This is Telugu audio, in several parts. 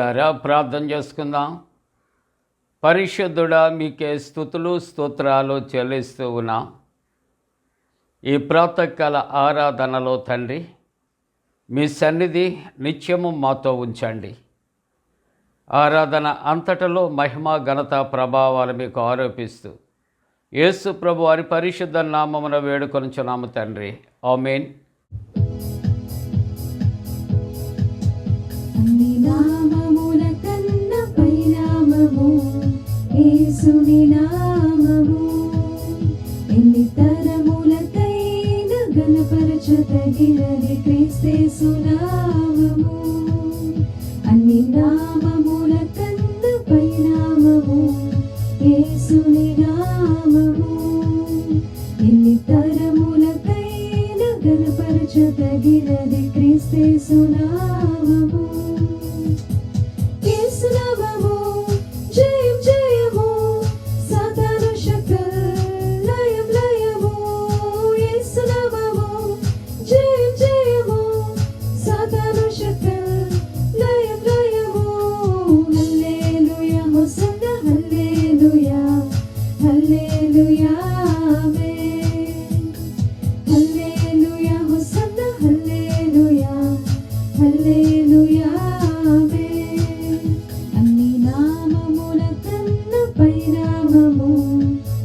ప్రియులారా, ప్రార్థన చేసుకుందాం. పరిశుద్ధుడా, మీకే స్తుతులు స్తోత్రాలు చెల్లిస్తూ ఉన్నాం. ఈ ప్రాతకాల ఆరాధనలో తండ్రి, మీ సన్నిధి నిత్యము మాతో ఉంచండి. ఆరాధన అంతటలో మహిమ ఘనత ప్రభావాలు మీకు ఆరోపిస్తూ యేసు ప్రభు వారి పరిశుద్ధ నామమున వేడుకొనుచున్నాము తండ్రి. ఆమేన్. యేసుని నామము ఎన్ని తరములకైన ఘనపరచదగినది క్రీస్తు నామము. అన్ని నామముల కన్నా పై నామము యేసుని నామము. ఎన్ని తరములకైన ఘనపరచదగినది క్రీస్తు నామము.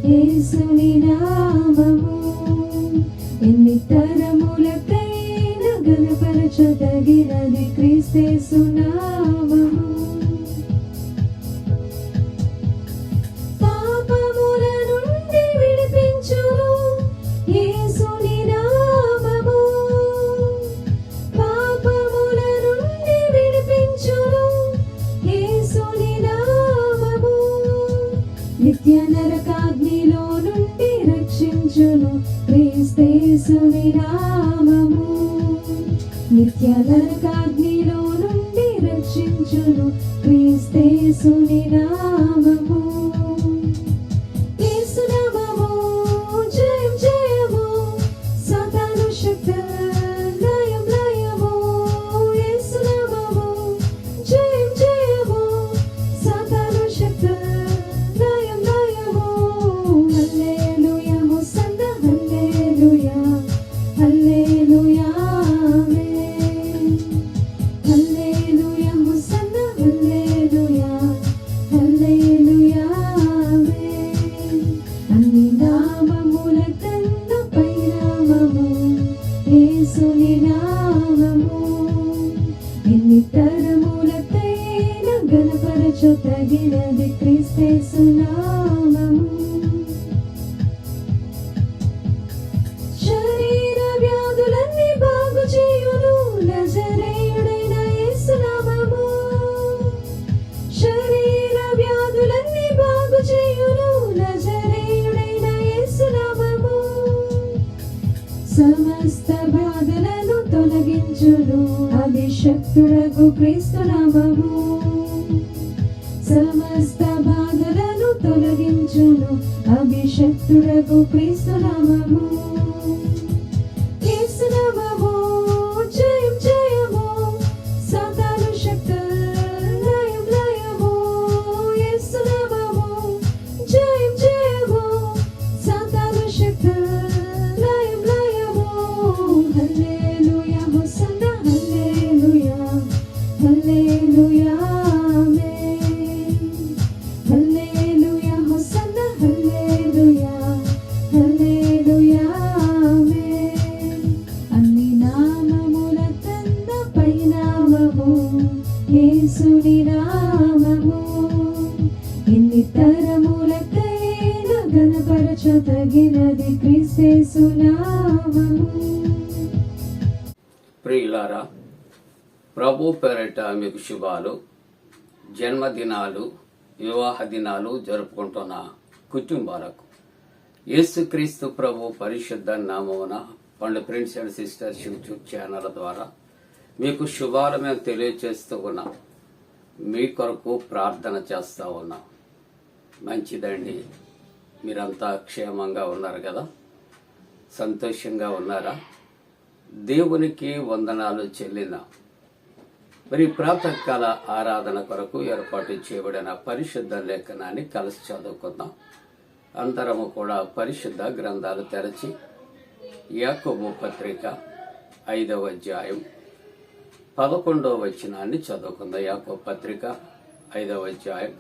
యేసుని నామము ఎన్ని తరములకైన ఘనపరచదగినది క్రీస్తు నామము. పాపముల నుండి విడిపించును యేసుని నామము. పాపముల నుండి విడిపించును యేసుని నామము. నిత్య నరకాగ్నిలో నుండి రక్షించును క్రీస్తేసుని నామము. నిత్య నరకాగ్నిలో నుండి రక్షించును క్రీస్తేసుని నామము. యేసు నామము జయం జయము, సాతాను శక్తి లయం లయము. యేసు నామము జయం జయము, సాతాను శక్తి లయం లయము. హల్లెలూయా హోసన్నా హల్లెలూయా హల్లెలూయా ఆమేన్. హల్లెలూయా హోసన్నా హల్లెలూయా హల్లెలూయా ఆమేన్. అన్ని నామముల కన్నా పై నామము యేసుని నామము. ఎన్ని తరములకైన ఘనపరచదగినది క్రీస్తు నామము. శరీర వ్యాధులన్నీ బాగు చేయును నజరేయుడైన యేసు నామము. శరీర వ్యాధులన్నీ బాగు చేయును నజరేయుడైన యేసు నామము. సమస్త బాధలను తొలగించును అభిషక్తుడగు క్రీస్తు నామము. సమస్త బాధలను తొలగించును అభిషక్తుడగు క్రీస్తు నామము. యేసు నామము జయం జయము, సాతాను శక్తి లయం లయము. యేసు నామము జయం జయము, సాతాను శక్తి లయం లయము. హల్లెలూయా హోసన్నా హల్లెలూయా హల్లెలూయా ఆమేన్. హల్లెలూయా హోసన్నా హల్లెలూయా హల్లెలూయా ఆమేన్. అన్ని నామముల కన్నా పై నామము యేసుని నామము. ఎన్ని తరములకైన ఘనపరచదగినది క్రీస్తు నామము. ప్రియులారా, ప్రభు పేరిట మీకు శుభాలు. జన్మదినాలు, వివాహ దినాలు జరుపుకుంటున్న కుటుంబాలకు యేసుక్రీస్తు ప్రభు పరిశుద్ధ నామమున పండు friends and sisters YouTube channel ద్వారా మీకు శుభాలు మేము తెలియజేస్తూ ఉన్నాం. మీ కొరకు ప్రార్థన చేస్తూ ఉన్నాం. మంచిదండి. మీరంతా క్షేమంగా ఉన్నారు కదా? సంతోషంగా ఉన్నారా? దేవునికి వందనాలు చెల్లిన మరి ప్రాతకాల ఆరాధన కొరకు ఏర్పాటు చేయబడిన పరిశుద్ధ లేఖనాన్ని కలిసి చదువుకుందాం. అందరము కూడా పరిశుద్ధ గ్రంథాలు తెరచి యాకోబు పత్రిక 5వ అధ్యాయం 11వ వచనాన్ని చదువుకుందాం. యాకోబు పత్రిక 5వ అధ్యాయం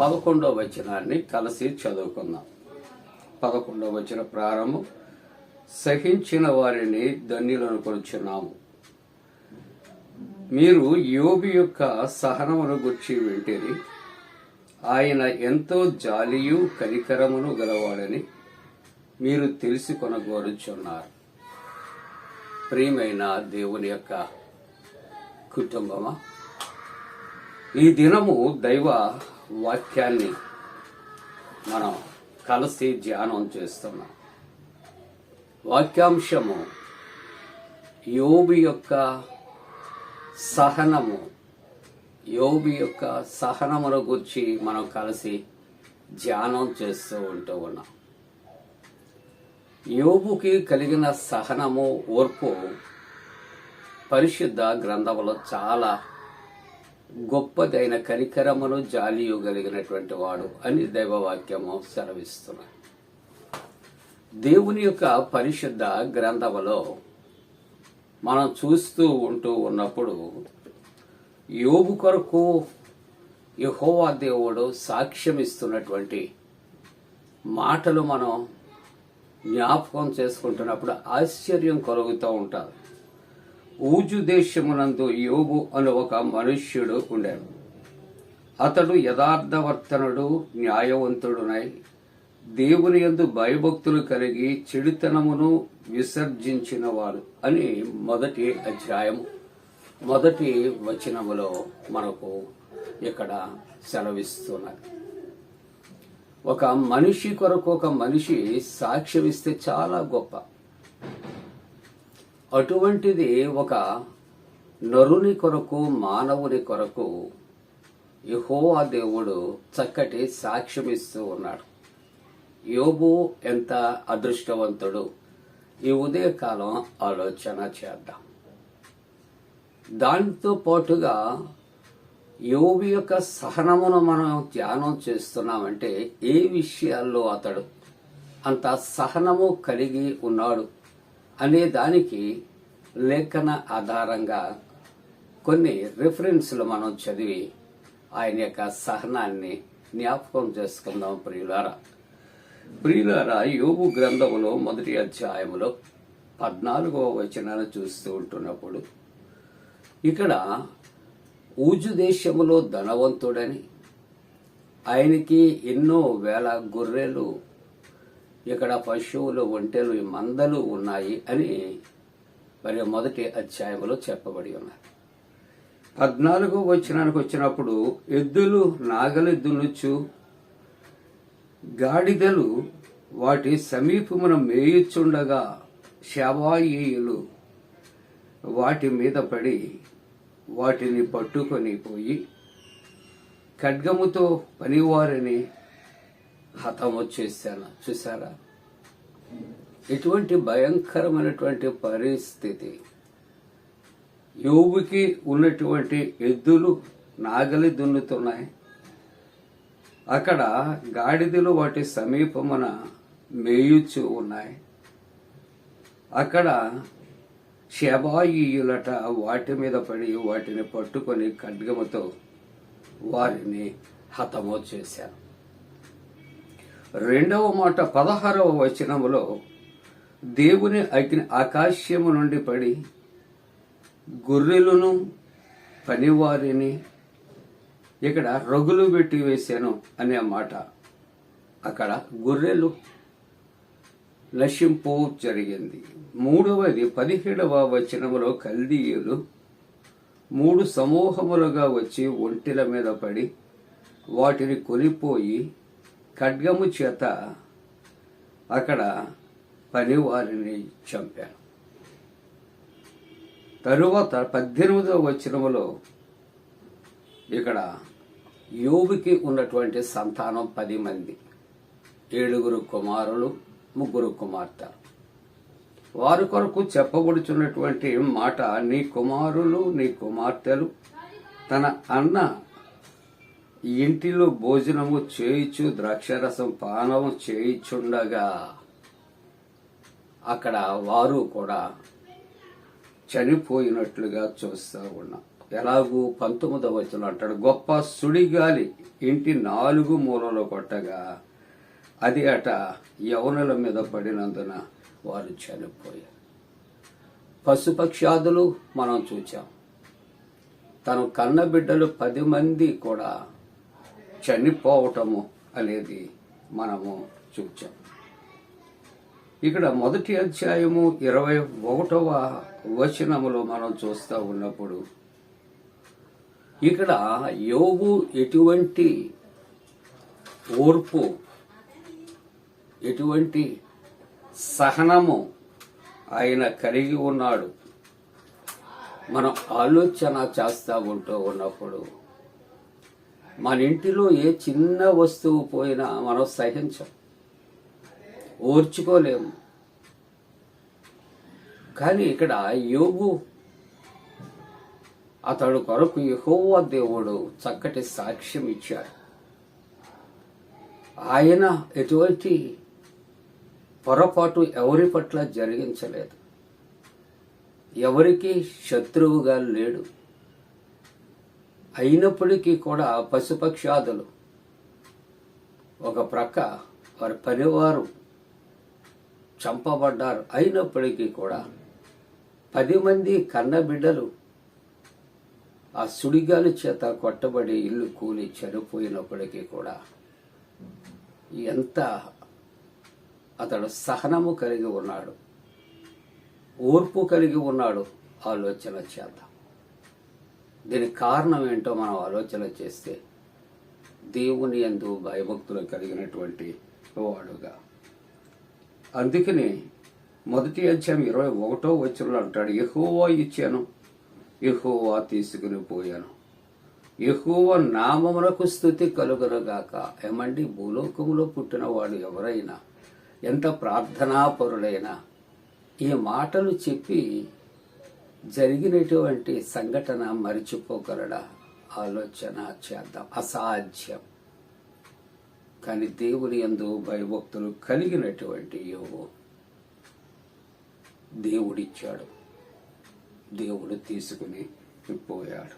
11వ వచనాన్ని కలిసి చదువుకుందాం. 11వ వచన ప్రారంభం. సహించిన వారిని ధన్యులను కొలుచున్నాము. మీరు యోబు యొక్క సహనమును గుర్చి వింటిరి. ఆయన ఎంతో జాలియు కనికరమును గలవాడని మీరు తెలిసి కొనగోరుచున్నారు. ప్రియమైన దేవుని యొక్క కుటుంబమా, ఈ దినము దైవ వాక్యాన్ని మనం కలిసి ధ్యానం చేస్తున్నాం. వాక్యాంశము యోబు యొక్క సహనము. యోబు యొక్క సహనమును గురించి మనం కలిసి ధ్యానం చేస్తూ ఉన్నాం. యోబుకి కలిగిన సహనము, ఓర్పు పరిశుద్ధ గ్రంథములో చాలా గొప్పదైన కనికరమును జాలియు కలిగినటువంటి వాడు అని దైవవాక్యము సెలవిస్తున్నాడు. దేవుని యొక్క పరిశుద్ధ గ్రంథములో మనం చూస్తూ ఉన్నప్పుడు యోబు కొరకు యెహోవా దేవుడు సాక్ష్యం ఇస్తున్నటువంటి మాటలు మనం జ్ఞాపకం చేసుకుంటున్నప్పుడు ఆశ్చర్యం కలుగుతూ ఉంటారు. ఊజు దేశమునందు యోబు అను ఒక మనుష్యుడు ఉండాడు. అతడు యథార్థవర్తనుడు, న్యాయవంతుడునై దేవుని యందు భయభక్తులు కలిగి చెడుతనమును విసర్జించినవాడు అని మొదటి అధ్యాయం 1వ వచనములో మనకు ఇక్కడ సెలవిస్తున్నది. ఒక మనిషి కొరకు ఒక మనిషి సాక్ష్యం ఇస్తే చాలా గొప్ప. అటువంటిది ఒక నరుని కొరకు, మానవుని కొరకు యెహోవా దేవుడు చక్కటి సాక్ష్యం ఇస్తూ ఉన్నాడు. యోబు ఎంత అదృష్టవంతుడు. ఈ ఉదయకాలం ఆలోచన చేద్దాం. దానితో పాటుగా యోబు యొక్క సహనమును మనం ధ్యానం చేస్తున్నామంటే ఏ విషయాల్లో అతడు అంత సహనము కలిగి ఉన్నాడు అనే దానికి లేఖన ఆధారంగా కొన్ని రిఫరెన్స్లు మనం చదివి ఆయన యొక్క సహనాన్ని జ్ఞాపకం చేసుకుందాం. ప్రియులారా, యోబు గ్రంథములో 1వ అధ్యాయములో 14వ వచనాన్ని చూస్తూ ఉంటున్నప్పుడు ఇక్కడ ఊజు దేశములో ధనవంతుడని, ఆయనకి ఎన్నో వేల గొర్రెలు, ఇక్కడ పశువులు, ఒంటెలు, మందలు ఉన్నాయి అని మరి 1వ అధ్యాయంలో చెప్పబడి ఉన్నాయి. 14వ వచనానికి వచ్చినప్పుడు ఎద్దులు నాగలి దున్నుచు, గాడిదలు వాటి సమీపమున మేయుచుండగా శవాయిలు వాటి మీద పడి వాటిని పట్టుకొని పోయి ఖడ్గముతో పనివారిని హతము చేశాను. చూసారా, ఇటువంటి భయంకరమైనటువంటి పరిస్థితి. యోబుకి ఉన్నటువంటి ఎద్దులు నాగలి దున్నుతున్నాయి. అక్కడ గాడిదలు వాటి సమీపమున మేయుచు ఉన్నాయి. అక్కడ శబాయియులట వాటి మీద పడి వాటిని పట్టుకొని ఖడ్గముతో వారిని హతము చేశారు. 2వ మాట 16వ వచనములో దేవుని అగ్ని ఆకాశము నుండి పడి గొర్రెలను పనివారిని ఇక్కడ రగులు పెట్టి వేశాను అనే మాట. అక్కడ గొర్రెలు నశింపు జరిగింది. 3వది 17వ వచనములో కల్దీయులు 3 సమూహములుగా వచ్చి ఒంటెల మీద పడి వాటిని కొనిపోయి ఖడ్గము చేత అక్కడ పనివారిని చంపారు. తరువాత 18వ వచనములో ఇక్కడ యోబుకి ఉన్నటువంటి సంతానం 10 మంది, 7 కుమారులు, 3 కుమార్తెలు. వారి కొరకు చెప్పబడుచున్నటువంటి మాట, నీ కుమారులు నీ కుమార్తెలు తన అన్న ఇంటిలో భోజనము చేయిచు ద్రాక్షరసం పానము చేయిచుండగా అక్కడ వారు కూడా చనిపోయినట్లుగా చూస్తూ ఉన్నాం. ఎలాగూ 19వ వచనం అంటాడు, గొప్ప సుడిగాలి ఇంటి 4 మూలలో కొట్టగా అది అట యవనుల మీద పడినందున వారు చనిపోయారు. పశుపక్షాదులు మనం చూచాం. తను కన్న బిడ్డలు 10 మంది కూడా చనిపోవటము అనేది మనము చూచాం. ఇక్కడ మొదటి అధ్యాయము 21వ వచనములో మనం చూస్తూ ఉన్నప్పుడు ఇక్కడ యోబు ఎటువంటి ఓర్పు, ఎటువంటి సహనము ఆయన కలిగి ఉన్నాడు మనం ఆలోచన చేస్తూ ఉన్నప్పుడు మన ఇంటిలో ఏ చిన్న వస్తువు పోయినా మనం సహించం, ఓర్చుకోలేము. కానీ ఇక్కడ యోబు అతడు కొరకు యెహోవా దేవుడు చక్కటి సాక్ష్యం ఇచ్చాడు. ఆయన ఎటువంటి పొరపాటు ఎవరి పట్ల జరిగించలేదు, ఎవరికి శత్రువుగా లేడు. అయినప్పటికీ కూడా పశుపక్షాదులు ఒక ప్రక్క వారి పనివారు చంపబడ్డారు. అయినప్పటికీ కూడా 10 మంది కన్న బిడ్డలు ఆ సుడిగాలి చేత కొట్టబడి ఇల్లు కూలి చనిపోయినప్పటికీ కూడా ఎంత అతడు సహనము కలిగి ఉన్నాడు, ఓర్పు కలిగి ఉన్నాడు ఆలోచన చేత. దీనికి కారణం ఏంటో మనం ఆలోచన చేస్తే దేవుని యందు భయభక్తులు కలిగినటువంటి వాడుగా. అందుకని మొదటి అధ్యాయం 21వ వచనంలో అంటాడు, యెహోవా ఇచ్చాను, యెహోవా తీసుకుని పోయాను, యెహోవా నామమునకు స్తుతి కలుగునుగాక. ఏమండి, భూలోకములో పుట్టిన వాడు ఎవరైనా, ఎంత ప్రార్థనాపరులైనా ఈ మాటలు చెప్పి జరిగినటువంటి సంఘటన మరిచిపోగలడా? ఆలోచన చేద్దాం. అసాధ్యం. కానీ దేవుని యందు భయభక్తులు కలిగినటువంటి యోబు దేవుడిచ్చాడు, దేవుడు తీసుకుని పోయాడు.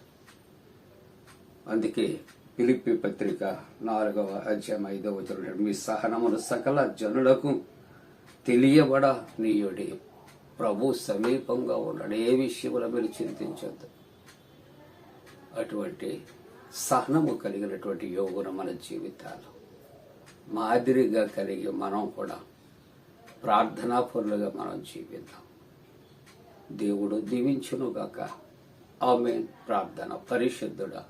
అందుకే ఫిలిప్పీ పత్రిక 4వ అధ్యాయం 5వ వచనం, మీ సహనమును సకల జనులకు తెలియబడ నీయుడి, ప్రభు సమీపంగా ఉన్నాడు, ఏ విషయంలో మీరు చింతించొద్దు. అటువంటి సహనము కలిగినటువంటి యోగును మన జీవితాలు మాదిరిగా కలిగి మనం కూడా ప్రార్థనాపరులుగా మనం జీవిద్దాం. దేవుడు దీవించునుగాక. ఆమేన్. ప్రార్థన. పరిశుద్ధుడా,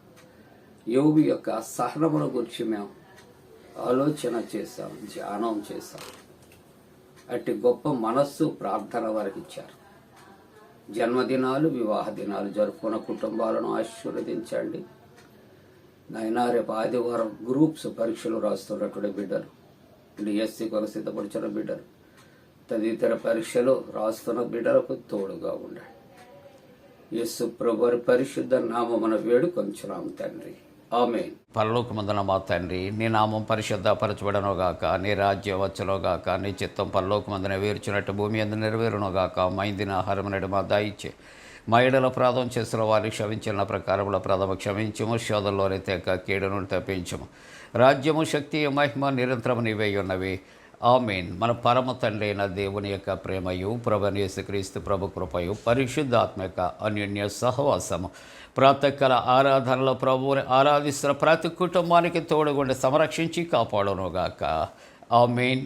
యోబు యొక్క సహనముల గురించి మేము ఆలోచన చేశాం, ధ్యానం చేశాం. అట్టి గొప్ప మనస్సు ప్రార్థన వారికి ఇచ్చారు. జన్మదినాలు, వివాహ దినాలు జరుపుకున్న కుటుంబాలను ఆశీర్వదించండి నాయనా. రేపు ఆదివారం గ్రూప్స్ పరీక్షలు రాస్తున్నటువంటి బిడ్డలు, డిఎస్సి కొరకు సిద్ధపడుచున్న బిడ్డలు, తదితర పరీక్షలు రాస్తున్న బిడ్డలకు తోడుగా ఉండండి. యేసు ప్రభువారి పరిశుద్ధ నామమున వేడుకొంచున్నాం తండ్రి. ఆమేన్. పరలోకమందున మా తండ్రి, నీ నామం పరిశుద్ధపరచబడనుగాక, నీ రాజ్యం వచ్చునుగాక, నీ చిత్తం పరలోకమందున వేర్చినట్టు భూమి అందు నెరవేరునుగాక. మా ఇందిన ఆహారం నేడు మా దయచే, మా ఏడల అపరాధం చేసిన వారిని క్షమించిన ప్రకారముల అపరాధము క్షమించము, శోధంలోని తెక కీడును తప్పించము. రాజ్యము, శక్తి, మహిమ నిరంతరము నీవే ఉన్నవి. ఆమేన్. మన పరమ తండ్రి అయిన దేవుని యొక్క ప్రేమయు, ప్రభువైన యేసుక్రీస్తు ప్రభు కృపయు, పరిశుద్ధాత్మ యొక్క అన్యోన్య సహవాసము, ప్రాతకాల ఆరాధనలో ప్రభువుని ఆరాధిస్తున్న ప్రతి కుటుంబానికి తోడుగుండి సంరక్షించి కాపాడునుగాక. ఆమేన్.